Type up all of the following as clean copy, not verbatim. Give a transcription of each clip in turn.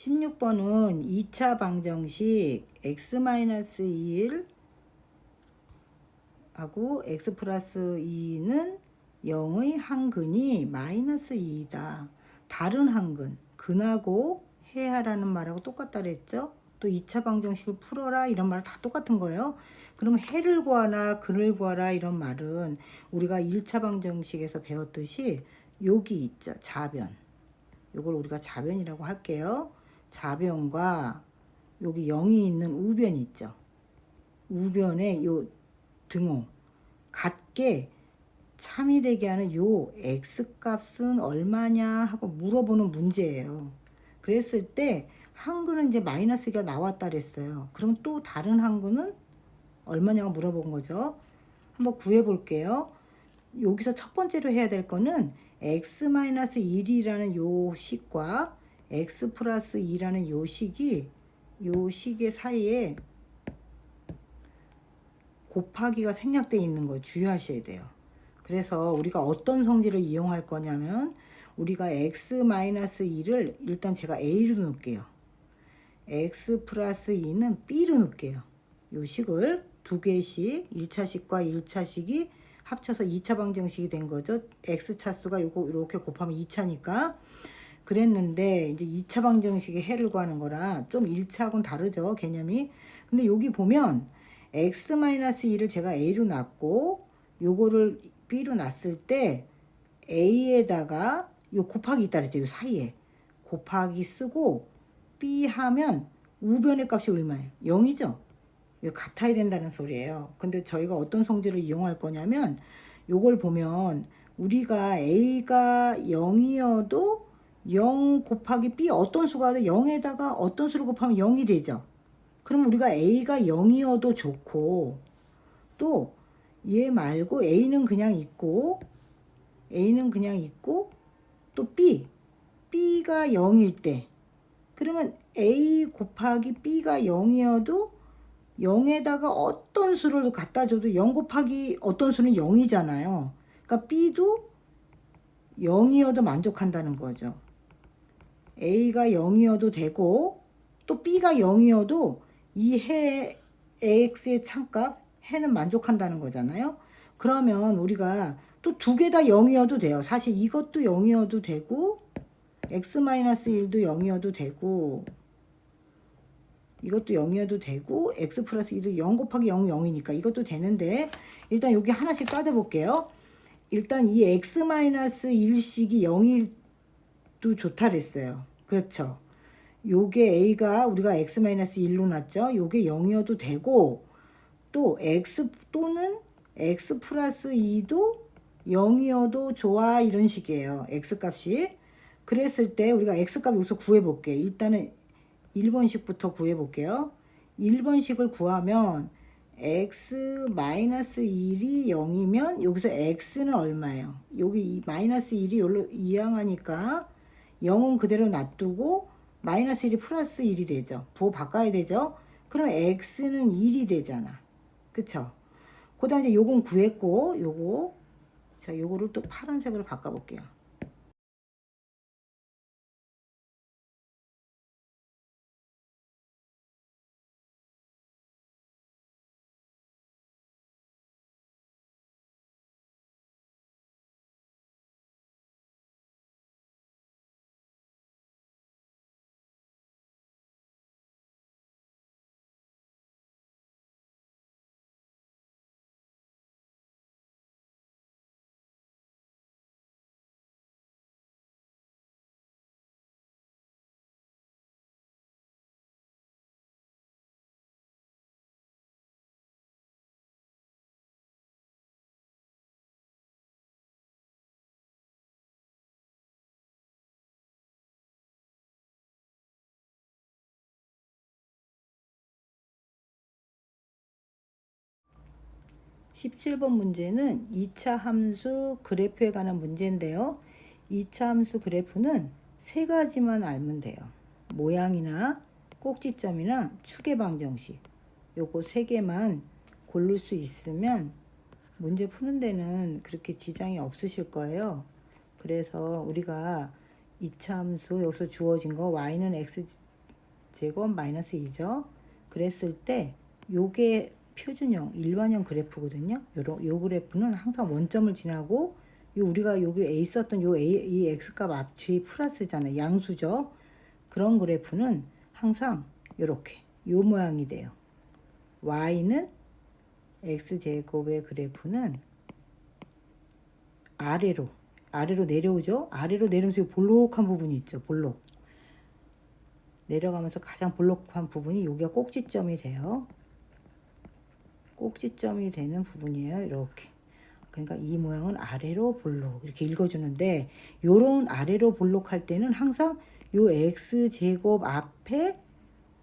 16번은 2차 방정식 x-1 하고 x 플러스 2는 0의 한근이 마이너스 2이다. 다른 한근, 근하고 해하라는 말하고 똑같다 그랬죠? 또 2차 방정식을 풀어라 이런 말 다 똑같은 거예요. 그러면 해를 구하나 근을 구하라 이런 말은 우리가 1차 방정식에서 배웠듯이 여기 있죠. 좌변. 요걸 우리가 좌변이라고 할게요. 좌변과 여기 0이 있는 우변 있죠. 우변의 요 등호 같게 참이 되게 하는 요 x값은 얼마냐 하고 물어보는 문제예요. 그랬을 때 한근은 이제 마이너스가 나왔다 그랬어요. 그럼 또 다른 한근은 얼마냐고 물어본 거죠. 한번 구해 볼게요. 여기서 첫 번째로 해야 될 거는 x-1이라는 요 식과 x 플러스 2라는 요 식이 요 식의 사이에 곱하기가 생략되어 있는 거 주의하셔야 돼요. 그래서 우리가 어떤 성질을 이용할 거냐면 우리가 x-2를 일단 제가 a로 넣을게요. x 플러스 2는 b로 넣을게요. 요 식을 두 개씩 1차식과 1차식이 합쳐서 2차 방정식이 된 거죠. x 차수가 요거 이렇게 곱하면 2차니까 그랬는데 이제 2차 방정식의 해를 구하는 거라 좀 1차하고는 다르죠. 개념이. 근데 여기 보면 x-2를 제가 a로 놨고 요거를 b로 놨을 때 a에다가 요 곱하기 있다 그랬죠. 요 사이에 곱하기 쓰고 b 하면 우변의 값이 얼마예요? 0이죠. 같아야 된다는 소리예요. 근데 저희가 어떤 성질을 이용할 거냐면 요걸 보면 우리가 a가 0이어도 0 곱하기 b 어떤 수가 돼? 0에다가 어떤 수를 곱하면 0이 되죠. 그럼 우리가 a가 0이어도 좋고 또 얘 말고 a는 그냥 있고 또 b가 0일 때 그러면 a 곱하기 b가 0이어도 0에다가 어떤 수를 갖다 줘도 0 곱하기 어떤 수는 0이잖아요. 그러니까 b도 0이어도 만족한다는 거죠. a가 0이어도 되고 또 b가 0이어도 이 해 ax의 참값 해는 만족한다는 거잖아요. 그러면 우리가 또 두 개 다 0이어도 돼요. 사실 이것도 0이어도 되고 x-1도 0이어도 되고 이것도 0이어도 되고 x 플러스 2도 0 곱하기 0은 0이니까 이것도 되는데 일단 여기 하나씩 따져볼게요. 일단 이 x-1식이 0이도 좋다 그랬어요. 그렇죠. 요게 a가 우리가 x-1로 놨죠. 요게 0이어도 되고 또 x 또는 x 플러스 2도 0이어도 좋아 이런 식이에요. x값이. 그랬을 때 우리가 x값 여기서 구해볼게요. 일단은 1번식부터 구해볼게요. 1번식을 구하면 x-1이 0이면 여기서 x는 얼마예요? 여기 이 마이너스 1이 여기로 이항하니까 0은 그대로 놔두고 마이너스 1이 플러스 1이 되죠. 부호 바꿔야 되죠. 그럼 x는 1이 되잖아. 그쵸? 그 다음에 이제 요건 구했고 자 요거를 또 파란색으로 바꿔볼게요. 17번 문제는 2차 함수 그래프에 관한 문제인데요. 2차 함수 그래프는 세 가지만 알면 돼요. 모양이나 꼭지점이나 축의 방정식. 요거 세 개만 고를 수 있으면 문제 푸는 데는 그렇게 지장이 없으실 거예요. 그래서 우리가 2차 함수 여기서 주어진 거 y는 x 제곱 마이너스 2죠. 그랬을 때 요게 표준형 일반형 그래프거든요. 요 그래프는 항상 원점을 지나고 요 우리가 여기 A 썼던 요 A, 이 x값 앞이 플러스잖아요. 양수죠. 그런 그래프는 항상 요렇게 요 모양이 돼요. y는 x제곱의 그래프는 아래로 내려오죠. 아래로 내려오면서 볼록한 부분이 있죠. 볼록 내려가면서 가장 볼록한 부분이 여기가 꼭지점이 돼요. 꼭지점이 되는 부분이에요. 이렇게. 그러니까 이 모양은 아래로 볼록 이렇게 읽어주는데, 요런 아래로 볼록할 때는 항상 요 x제곱 앞에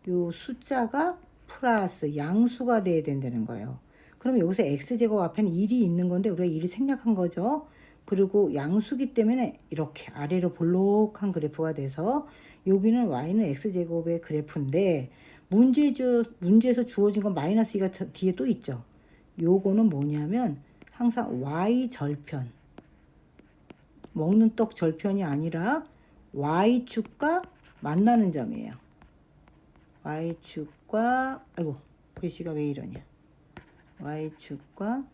요 숫자가 플러스 양수가 돼야 된다는 거예요. 그럼 여기서 x제곱 앞에는 1이 있는 건데 우리가 1이 생략한 거죠. 그리고 양수기 때문에 이렇게 아래로 볼록한 그래프가 돼서 여기는 y는 x제곱의 그래프인데, 문제에서 주어진 건 마이너스 2가 뒤에 또 있죠. 요거는 뭐냐면 항상 y절편, 먹는 떡 절편이 아니라 y축과 만나는 점이에요. y축과, 아이고 글씨가 왜 이러냐, y축과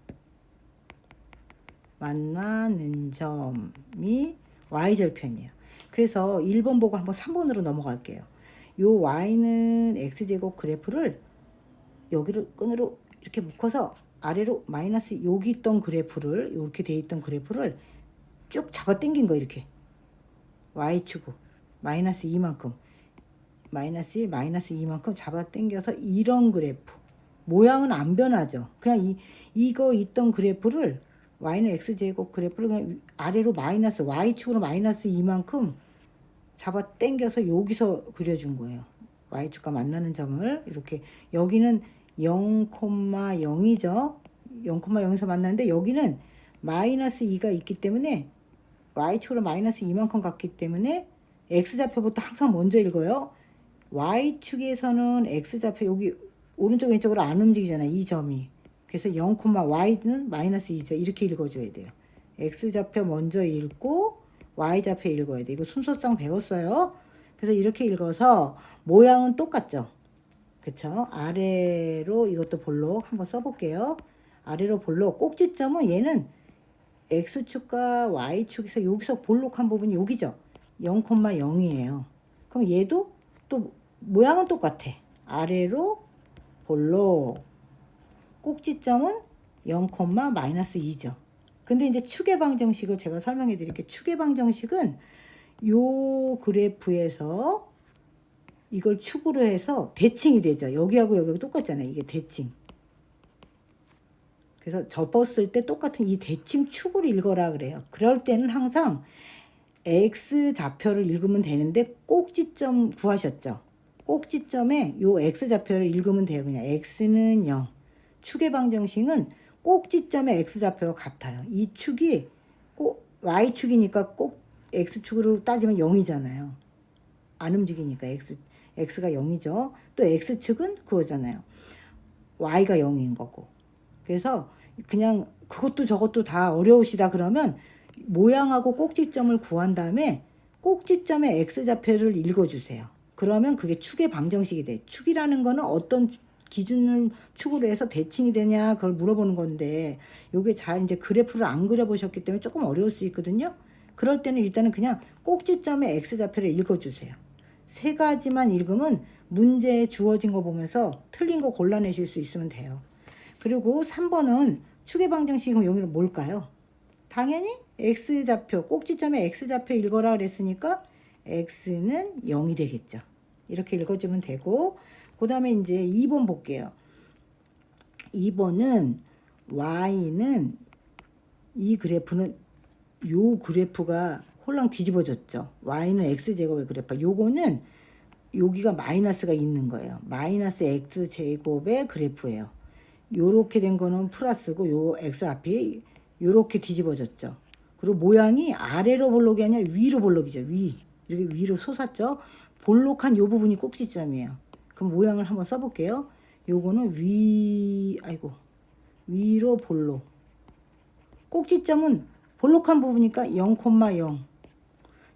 만나는 점이 y절편이에요. 그래서 1번 보고 한번 3번으로 넘어갈게요. 요 y는 x제곱 그래프를 여기를 끈으로 이렇게 묶어서 아래로 마이너스 여기 있던 그래프를, 이렇게 돼 있던 그래프를 쭉 잡아 당긴 거, 이렇게 y축으로 마이너스 2만큼, 마이너스 1, 마이너스 2만큼 잡아 당겨서 이런 그래프 모양은 안 변하죠. 그냥 이거 있던 그래프를 y는 x제곱 그래프를 그냥 아래로 마이너스 y축으로 마이너스 2만큼 잡아 당겨서 여기서 그려준 거예요. y축과 만나는 점을 이렇게, 여기는 0,0이죠. 0,0에서 만나는데 여기는 마이너스 2가 있기 때문에 y축으로 마이너스 2만큼 갔기 때문에 x좌표부터 항상 먼저 읽어요. y축에서는 x좌표 여기 오른쪽 왼쪽으로 안 움직이잖아요. 이 점이. 그래서 0, y는 마이너스 2죠. 이렇게 읽어줘야 돼요. x좌표 먼저 읽고 y좌표 읽어야 돼. 이거 순서상 배웠어요. 그래서 이렇게 읽어서 모양은 똑같죠. 그쵸? 아래로 이것도 볼록 한번 써볼게요. 아래로 볼록, 꼭지점은 얘는 x축과 y축에서 여기서 볼록한 부분이 여기죠. 0,0이에요. 그럼 얘도 또 모양은 똑같아. 아래로 볼록, 꼭지점은 0, 마이너스 2죠. 근데 이제 추계방정식을 제가 설명해 드릴게요. 추계방정식은 요 그래프에서 이걸 축으로 해서 대칭이 되죠. 여기하고 여기하고 똑같잖아요. 이게 대칭. 그래서 접었을 때 똑같은 이 대칭 축을 읽어라 그래요. 그럴 때는 항상 x좌표를 읽으면 되는데 꼭지점 구하셨죠. 꼭지점에 요 x좌표를 읽으면 돼요. 그냥 x는 0. 추계방정식은 꼭지점의 x좌표가 같아요. 이 축이 꼭 y축이니까 꼭 x축으로 따지면 0이잖아요. 안 움직이니까 x가 0이죠. 또 x축은 그거잖아요. y가 0인 거고. 그래서 그냥 그것도 저것도 다 어려우시다 그러면 모양하고 꼭지점을 구한 다음에 꼭지점의 x좌표를 읽어주세요. 그러면 그게 축의 방정식이 돼. 축이라는 거는 어떤 기준을 축으로 해서 대칭이 되냐 그걸 물어보는 건데, 요게 잘 이제 그래프를 안 그려보셨기 때문에 조금 어려울 수 있거든요. 그럴 때는 일단은 그냥 꼭지점의 x좌표를 읽어주세요. 세 가지만 읽으면 문제에 주어진 거 보면서 틀린 거 골라내실 수 있으면 돼요. 그리고 3번은 축의 방정식은 여기는 뭘까요? 당연히 x좌표, 꼭지점의 x좌표 읽어라 그랬으니까 x는 0이 되겠죠. 이렇게 읽어주면 되고, 그 다음에 이제 2번 볼게요. 2번은 y는 이 그래프는 요 그래프가 홀랑 뒤집어졌죠. y는 x제곱의 그래프. 요거는 여기가 마이너스가 있는 거예요. 마이너스 x제곱의 그래프예요. 요렇게 된 거는 플러스고 요 x 앞이 요렇게 뒤집어졌죠. 그리고 모양이 아래로 볼록이 아니라 위로 볼록이죠. 이렇게 위로 솟았죠. 볼록한 요 부분이 꼭지점이에요. 그럼 모양을 한번 써볼게요. 요거는 위로 볼록. 꼭지점은 볼록한 부분이니까 0,0.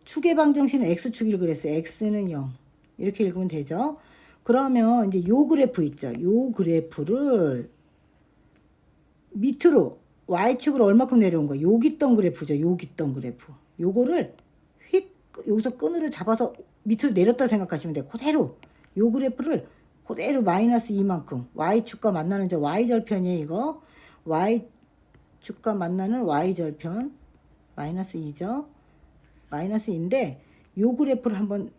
축의 방정식은 x축이라고 그랬어요. x는 0. 이렇게 읽으면 되죠. 그러면 이제 요 그래프 있죠. 요 그래프를 밑으로 Y축으로 얼마큼 내려온 거예요? 여기 있던 그래프죠. 여기 있던 그래프. 요거를 휙 여기서 끈으로 잡아서 밑으로 내렸다 생각하시면 돼요. 그대로 요 그래프를 그대로 마이너스 2만큼 Y축과 만나는 저 Y절편이에요. 이거 Y축과 만나는 Y절편 마이너스 2죠. 마이너스 2인데 요 그래프를 한번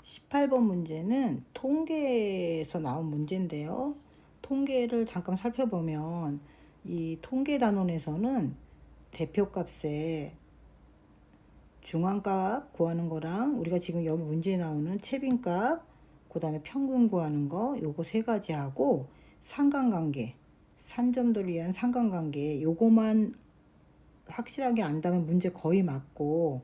18번 문제는 통계에서 나온 문제인데요. 통계를 잠깐 살펴보면 이 통계 단원에서는 대표값에 중앙값 구하는 거랑 우리가 지금 여기 문제에 나오는 채빈값 그 다음에 평균 구하는 거 요거 세 가지 하고 상관관계 산점도를 위한 상관관계 요거만 확실하게 안다면 문제 거의 맞고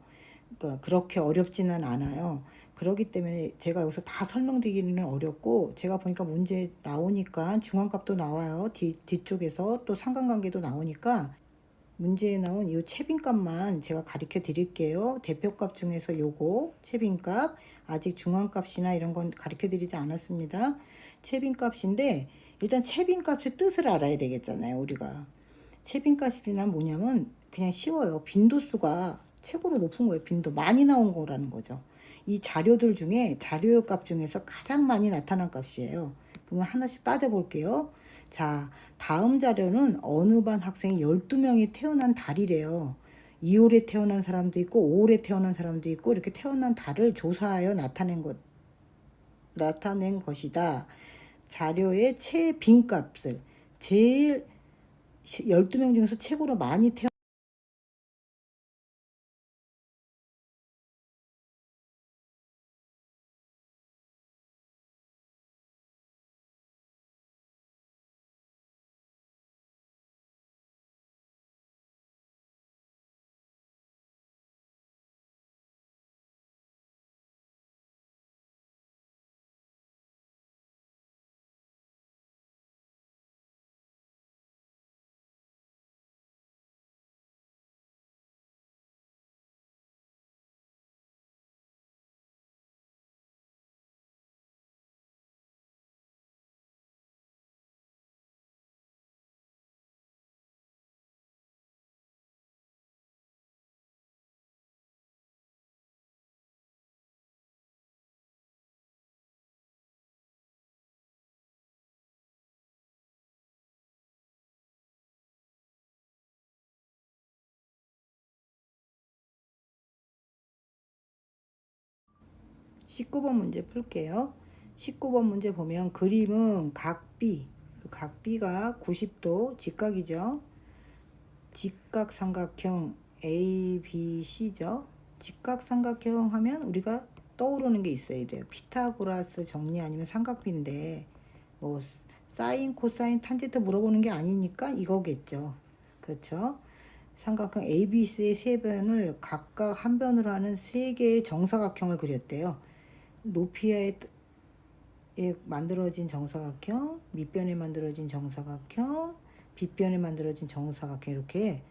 그러니까 그렇게 어렵지는 않아요. 그렇기 때문에 제가 여기서 다 설명드리기는 어렵고 제가 보니까 문제 나오니까 중앙값도 나와요. 뒤쪽에서 또 상관관계도 나오니까 문제에 나온 이 채빈값만 제가 가르쳐 드릴게요. 대표값 중에서 요거 채빈값 아직 중앙값이나 이런 건 가르쳐 드리지 않았습니다. 채빈값인데 일단 채빈값의 뜻을 알아야 되겠잖아요. 우리가 채빈값이란 뭐냐면 그냥 쉬워요. 빈도수가 최고로 높은 거예요. 빈도 많이 나온 거라는 거죠. 이 자료들 중에 자료 값 중에서 가장 많이 나타난 값이에요. 그러면 하나씩 따져볼게요. 자, 다음 자료는 어느 반 학생이 12명이 태어난 달이래요. 2월에 태어난 사람도 있고 5월에 태어난 사람도 있고 이렇게 태어난 달을 조사하여 나타낸 것이다. 자료의 채빈값을 제일 12명 중에서 최고로 많이 태어난 19번 문제 풀게요. 19번 문제 보면 그림은 각비가 90도 직각이죠. 직각삼각형 ABC죠. 직각삼각형 하면 우리가 떠오르는 게 있어야 돼요. 피타고라스 정리 아니면 삼각비인데 뭐 사인, 코사인, 탄젠트 물어보는 게 아니니까 이거겠죠. 그렇죠? 삼각형 ABC의 세 변을 각각 한 변으로 하는 세 개의 정사각형을 그렸대요. 높이에 만들어진 정사각형, 밑변에 만들어진 정사각형, 빗변에 만들어진 정사각형 이렇게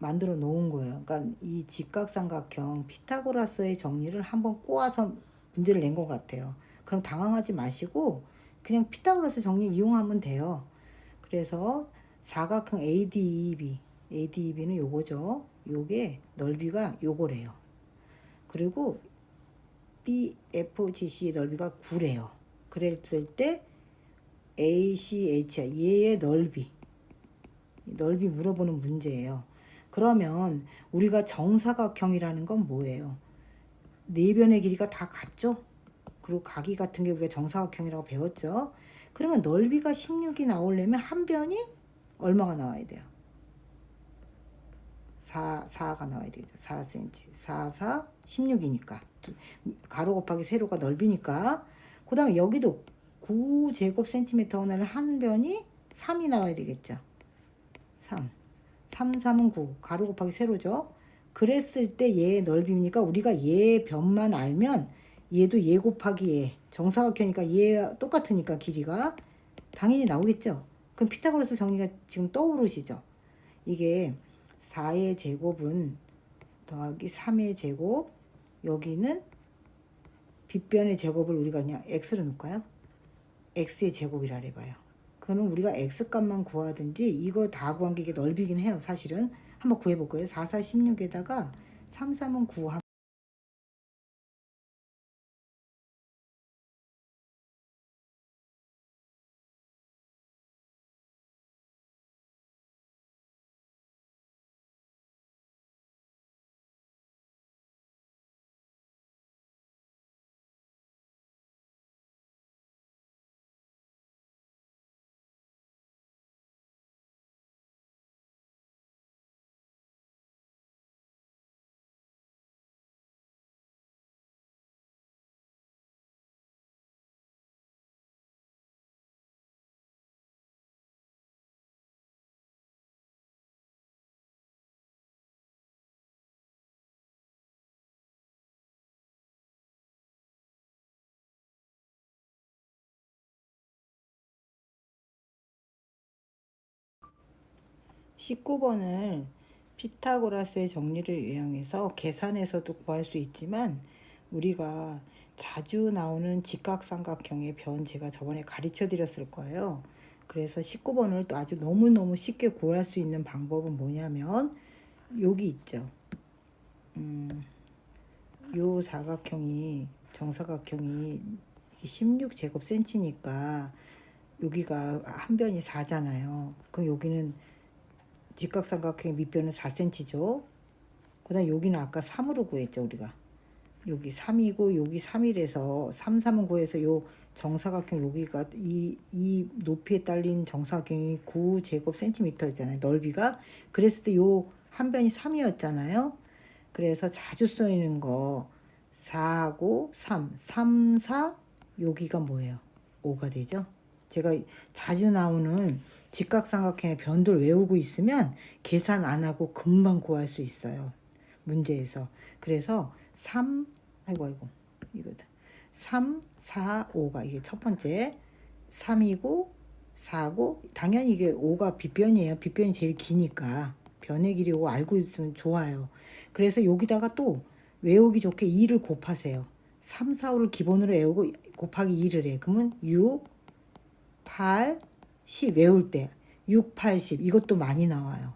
만들어 놓은 거예요. 그러니까 이 직각삼각형 피타고라스의 정리를 한번 꼬아서 문제를 낸 것 같아요. 그럼 당황하지 마시고 그냥 피타고라스 정리 이용하면 돼요. 그래서 사각형 ADEB는 요거죠. 요게 넓이가 요거래요. 그리고 BFGC 넓이가 9래요. 그랬을 때 ACH야. 얘의 넓이 물어보는 문제예요. 그러면 우리가 정사각형이라는 건 뭐예요? 네 변의 길이가 다 같죠? 그리고 각이 같은 게 우리가 정사각형이라고 배웠죠? 그러면 넓이가 16이 나오려면 한 변이 얼마가 나와야 돼요? 4가 나와야 되겠죠. 4cm. 4, 16이니까. 가로 곱하기 세로가 넓이니까. 그 다음에 여기도 9제곱센티미터는 한 변이 3이 나와야 되겠죠. 3. 3은 9. 가로 곱하기 세로죠. 그랬을 때 얘의 넓이니까 우리가 얘 변만 알면 얘도 얘 곱하기 얘. 정사각형이니까 얘 똑같으니까 길이가 당연히 나오겠죠. 그럼 피타고라스 정리가 지금 떠오르시죠. 이게 4의 제곱은 더하기 3의 제곱, 여기는 빗변의 제곱을 우리가 그냥 x로 넣을까요? x의 제곱이라 해봐요. 그러면 우리가 x값만 구하든지 이거 다 구한 게 이게 넓이긴 해요. 사실은 한번 구해볼 거예요. 4, 4, 16에다가 3, 3은 9 하면 19번을 피타고라스의 정리를 이용해서 계산해서도 구할 수 있지만 우리가 자주 나오는 직각삼각형의 변 제가 저번에 가르쳐 드렸을 거예요. 그래서 19번을 또 아주 너무너무 쉽게 구할 수 있는 방법은 뭐냐면 여기 있죠. 요 정사각형이 16제곱센치니까 여기가 한 변이 4잖아요. 그럼 여기는 직각삼각형의 밑변은 4cm죠. 그 다음 여기는 아까 3으로 구했죠. 우리가 여기 3이고 여기 3이래서 3, 3은 구해서 요 정사각형 여기가 이 높이에 딸린 정사각형이 9제곱센티미터잖아요. 넓이가. 그랬을 때 요 한 변이 3이었잖아요. 그래서 자주 쓰이는 거 4하고 3, 4 여기가 뭐예요? 5가 되죠. 제가 자주 나오는 직각삼각형의 변도를 외우고 있으면 계산 안 하고 금방 구할 수 있어요. 문제에서. 그래서 3, 아이고, 이거다. 3, 4, 5가 이게 첫 번째. 3이고, 4고, 당연히 이게 5가 빗변이에요. 빗변이 제일 기니까. 변의 길이고 알고 있으면 좋아요. 그래서 여기다가 또 외우기 좋게 2를 곱하세요. 3, 4, 5를 기본으로 외우고 곱하기 2를 해. 그러면 6, 8, 10 외울 때 6, 8, 10 이것도 많이 나와요.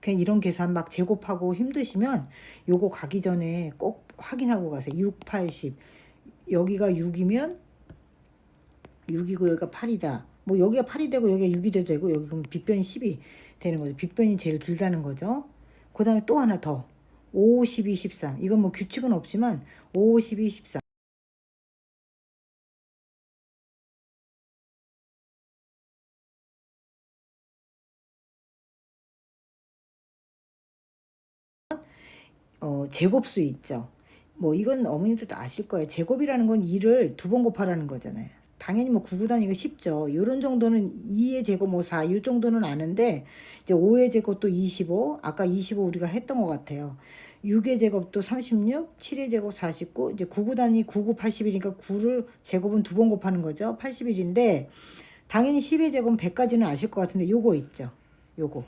그냥 이런 계산 막 제곱하고 힘드시면 요거 가기 전에 꼭 확인하고 가세요. 6, 8, 10 여기가 6이면 6이고 여기가 8이다. 뭐 여기가 8이 되고 여기가 6이 돼도 되고 여기 그럼 빗변이 10이 되는 거죠. 빗변이 제일 길다는 거죠. 그 다음에 또 하나 더 5, 12, 13 이건 뭐 규칙은 없지만 5, 12, 13 제곱수 있죠. 뭐 이건 어머님들도 아실 거예요. 제곱이라는 건 2를 두 번 곱하라는 거잖아요. 당연히 뭐 9구단 이거 쉽죠. 요런 정도는 2의 제곱 뭐 4, 요 정도는 아는데 이제 5의 제곱도 25, 아까 25 우리가 했던 것 같아요. 6의 제곱도 36, 7의 제곱 49, 이제 9구단이 9, 9, 81이니까 9를 제곱은 두 번 곱하는 거죠. 81인데 당연히 10의 제곱은 100까지는 아실 것 같은데 요거 있죠. 요거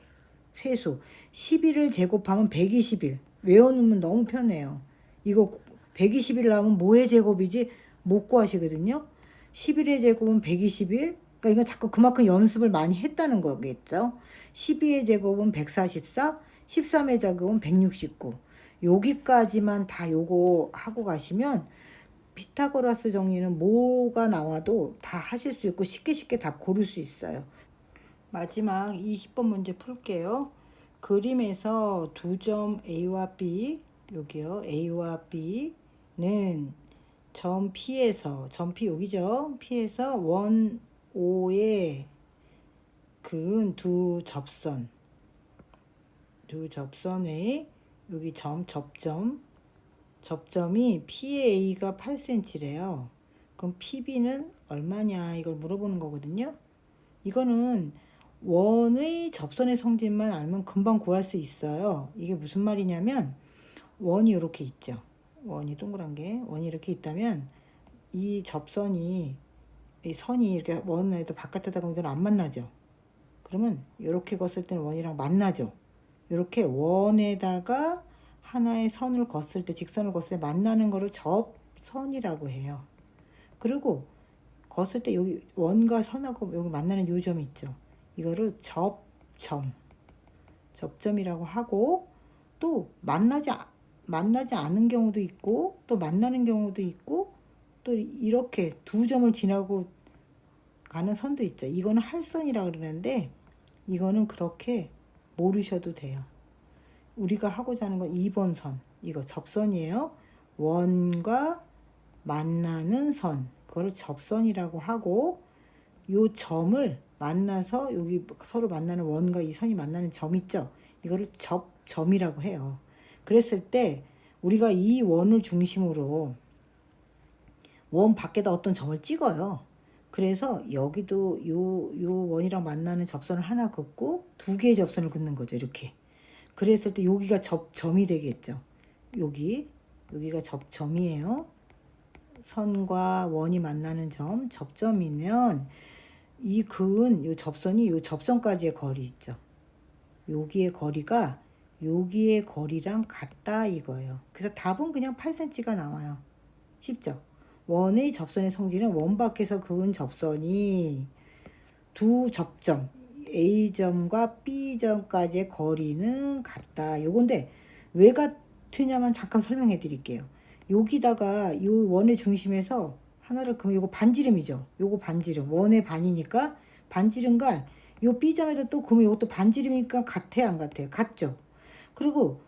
세수 11을 제곱하면 121 외워놓으면 너무 편해요. 이거 121 나오면 뭐의 제곱이지 못 구하시거든요. 11의 제곱은 121. 그러니까 이건 자꾸 그만큼 연습을 많이 했다는 거겠죠. 12의 제곱은 144, 13의 제곱은 169. 여기까지만 다 요거 하고 가시면 피타고라스 정리는 뭐가 나와도 다 하실 수 있고 쉽게 답 고를 수 있어요. 마지막 20번 문제 풀게요. 그림에서 두 점 A와 B, 여기요. A와 B는 점 P에서, 점 P 여기죠. P에서 원 O에 그은 두 접선의 여기 접점이 PA가 8cm래요. 그럼 PB는 얼마냐 이걸 물어보는 거거든요. 이거는 원의 접선의 성질만 알면 금방 구할 수 있어요. 이게 무슨 말이냐면 원이 이렇게 있죠. 원이 동그란 게 원이 이렇게 있다면 이 접선이 이 선이 이렇게 원에도 바깥에다 보면 안 만나죠. 그러면 이렇게 걷을 때는 원이랑 만나죠. 이렇게 원에다가 하나의 선을 걷을 때 직선을 걷을 때 만나는 거를 접선이라고 해요. 그리고 걷을 때 여기 원과 선하고 여기 만나는 요 점 있죠. 이거를 접점이라고 하고 또 만나지 않은 경우도 있고 또 만나는 경우도 있고 또 이렇게 두 점을 지나고 가는 선도 있죠. 이거는 할선이라고 그러는데 이거는 그렇게 모르셔도 돼요. 우리가 하고자 하는 건 2번 선. 이거 접선이에요. 원과 만나는 선. 그걸 접선이라고 하고 요 점을 만나서 여기 서로 만나는 원과 이 선이 만나는 점 있죠. 이거를 접점이라고 해요. 그랬을 때 우리가 이 원을 중심으로 원 밖에다 어떤 점을 찍어요. 그래서 여기도 요 원이랑 만나는 접선을 하나 긋고 두 개의 접선을 긋는 거죠. 이렇게. 그랬을 때 여기가 접점이 되겠죠. 여기가 접점이에요. 선과 원이 만나는 점, 접점이면 이 그은 요 접선이 요 접선까지의 거리 있죠. 여기의 거리가 여기의 거리랑 같다 이거예요. 그래서 답은 그냥 8cm가 나와요. 쉽죠? 원의 접선의 성질은 원 밖에서 그은 접선이 두 접점 A점과 B점까지의 거리는 같다. 요건데 왜 같으냐만 잠깐 설명해 드릴게요. 여기다가 요 원의 중심에서 하나를 그으면 요거 반지름이죠. 요거 반지름. 원의 반이니까 반지름과 요 B점에다 또 그으면 요것도 반지름이니까 같아요, 안 같아요? 같죠. 그리고